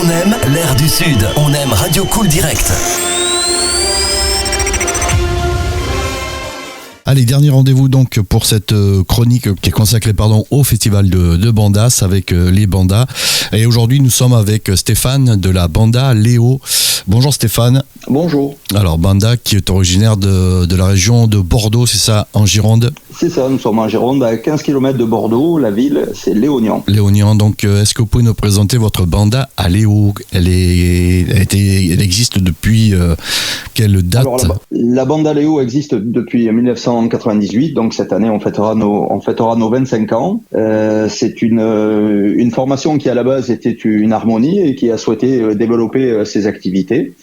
On aime l'air du Sud. On aime Radio Cool Direct. Allez, dernier rendez-vous donc pour cette chronique qui est consacrée au festival de Bandas avec les bandas. Et aujourd'hui, nous sommes avec Stéphane de la banda Léo. Bonjour Stéphane. Bonjour. Alors, banda qui est originaire de la région de Bordeaux, c'est ça, en Gironde? C'est ça, nous sommes en Gironde, à 15 km de Bordeaux. La ville, c'est Léognan. Léognan, donc est-ce que vous pouvez nous présenter votre banda à Léo? Elle existe depuis quelle date? Alors, la banda Léo existe depuis 1998, donc cette année on fêtera nos 25 ans. C'est une formation qui à la base était une harmonie et qui a souhaité développer ses activités.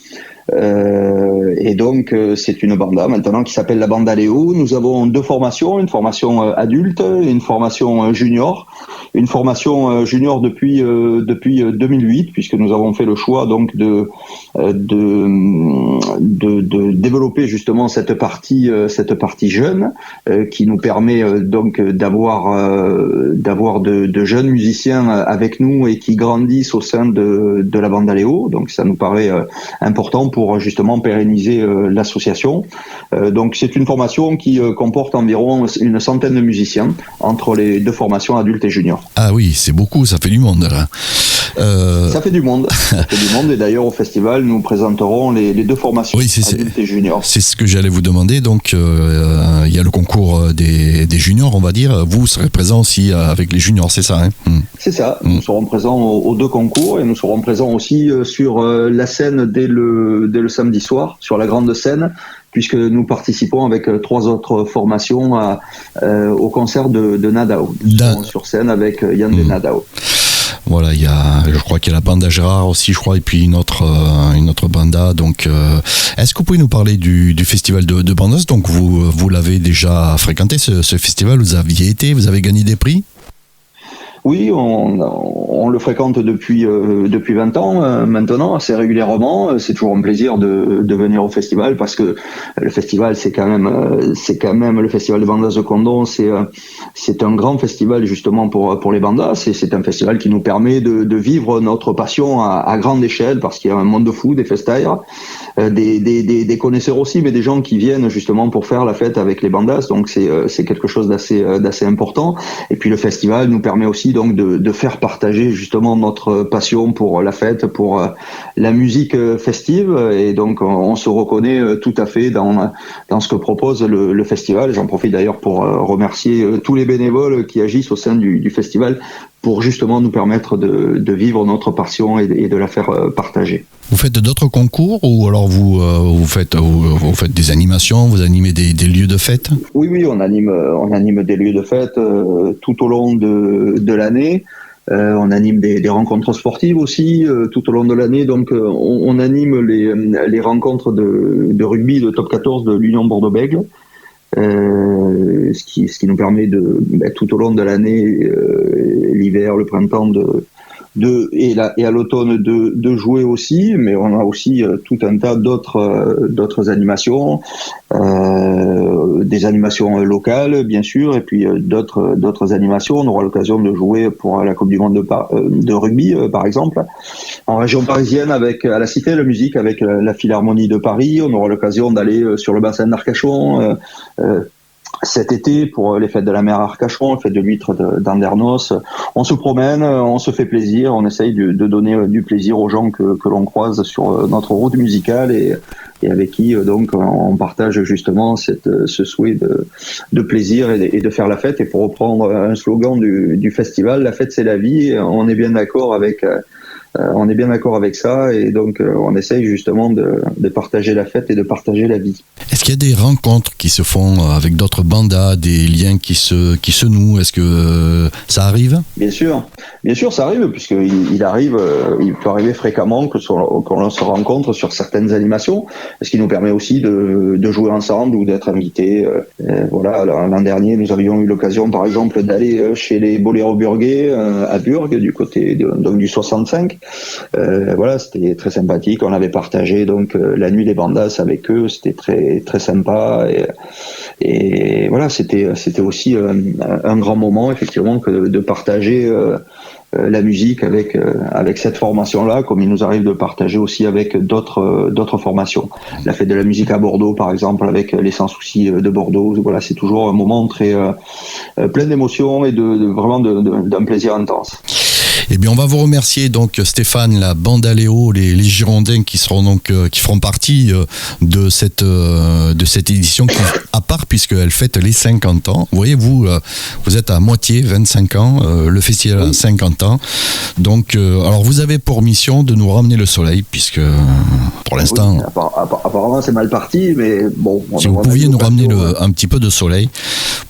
Et donc c'est une banda maintenant qui s'appelle la banda Léo. Nous avons deux formations, une formation adulte et une formation junior. Une formation junior depuis 2008, puisque nous avons fait le choix donc de développer justement cette partie jeune qui nous permet donc d'avoir de jeunes musiciens avec nous et qui grandissent au sein de la banda Léo. Donc ça nous paraît important pour justement pérenniser l'association. Donc c'est une formation qui comporte environ une centaine de musiciens entre les deux formations adultes et junior. Ah oui, c'est beaucoup, ça fait du monde là. Ça fait du monde. Et d'ailleurs au festival nous présenterons les deux formations, adultes et juniors. C'est ce que j'allais vous demander. Donc il y a le concours des juniors, on va dire. Vous serez présent aussi avec les juniors, c'est ça, hein? C'est ça. Nous serons présents aux deux concours et nous serons présents aussi sur la scène dès le samedi soir, sur la grande scène, puisque nous participons avec trois autres formations au concert de Nadao. Nous serons sur scène avec Yann de Nadao. Voilà, je crois qu'il y a la banda Gérard aussi, et puis une autre banda. Donc, est-ce que vous pouvez nous parler du festival de Bandas? Donc, vous l'avez déjà fréquenté, ce festival, vous aviez été, vous avez gagné des prix? Oui, on le fréquente depuis 20 ans maintenant, assez régulièrement. C'est toujours un plaisir de venir au festival parce que le festival c'est quand même le festival de bandas de Condom. C'est un grand festival justement pour les bandas. C'est un festival qui nous permet de vivre notre passion à grande échelle parce qu'il y a un monde fou, des festaires, des connaisseurs aussi, mais des gens qui viennent justement pour faire la fête avec les bandas. Donc c'est quelque chose d'assez important. Et puis le festival nous permet aussi donc de faire partager justement notre passion pour la fête, pour la musique festive, et donc on se reconnaît tout à fait dans ce que propose le festival. J'en profite d'ailleurs pour remercier tous les bénévoles qui agissent au sein du festival pour justement nous permettre de vivre notre passion et de la faire partager. Vous faites d'autres concours ou alors vous faites des animations, vous animez des lieux de fête? Oui, on anime des lieux de fête tout au long de l'année. On anime des rencontres sportives aussi tout au long de l'année. Donc on anime les rencontres de rugby de top 14 de l'Union Bordeaux-Bègles. Ce qui nous permet tout au long de l'année, l'hiver, le printemps, et à l'automne de jouer aussi, mais on a aussi tout un tas d'autres animations, des animations locales bien sûr, et puis d'autres animations. On aura l'occasion de jouer pour la Coupe du Monde de rugby par exemple en région parisienne à la Cité de la Musique avec la Philharmonie de Paris. On aura l'occasion d'aller sur le bassin d'Arcachon cet été pour les fêtes de la mer à Arcachon, les fêtes de l'huître d'Andernos. On se promène, on se fait plaisir, on essaye de donner du plaisir aux gens que l'on croise sur notre route musicale et avec qui donc on partage justement ce souhait de plaisir et de faire la fête. Et pour reprendre un slogan du festival, la fête c'est la vie, on est bien d'accord avec ça, et donc on essaye justement de partager la fête et de partager la vie. Est-ce qu'il y a des rencontres qui se font avec d'autres bandas, des liens qui se nouent? Est-ce que ça arrive? Bien sûr, ça arrive, puisqu'il peut arriver fréquemment qu'on l'on se rencontre sur certaines animations, ce qui nous permet aussi de jouer ensemble ou d'être invités. Voilà, l'an dernier, nous avions eu l'occasion, par exemple, d'aller chez les Boléro Burguais à Burg, du côté du 65. Voilà, c'était très sympathique. On avait partagé donc la nuit des bandas avec eux. C'était très très sympa. Et voilà, c'était aussi un grand moment effectivement que de partager la musique avec cette formation-là, comme il nous arrive de partager aussi avec d'autres formations. La fête de la musique à Bordeaux, par exemple, avec les Sans Soucis de Bordeaux. Voilà, c'est toujours un moment très plein d'émotions et vraiment d'un plaisir intense. Eh bien, on va vous remercier donc Stéphane, la bande Aléo, les Girondins qui seront donc qui feront partie de cette édition qui, à part puisqu'elle fête les 50 ans. Vous voyez, vous êtes à moitié 25 ans, le festival a 50 ans. Donc, alors vous avez pour mission de nous ramener le soleil puisque pour l'instant. Oui, apparemment, c'est mal parti, mais bon. Si vous pouviez nous ramener un petit peu de soleil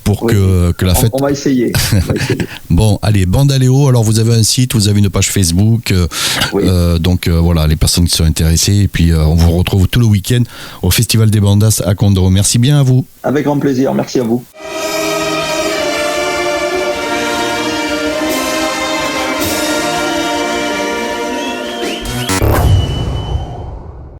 pour que la fête. On va essayer. Bon, allez, bande Aléo. Alors vous avez un site, vous avez une page Facebook, donc voilà, les personnes qui sont intéressées, et puis on vous retrouve tout le week-end au Festival des Bandas à Condro. Merci bien à vous. Avec grand plaisir, merci à vous.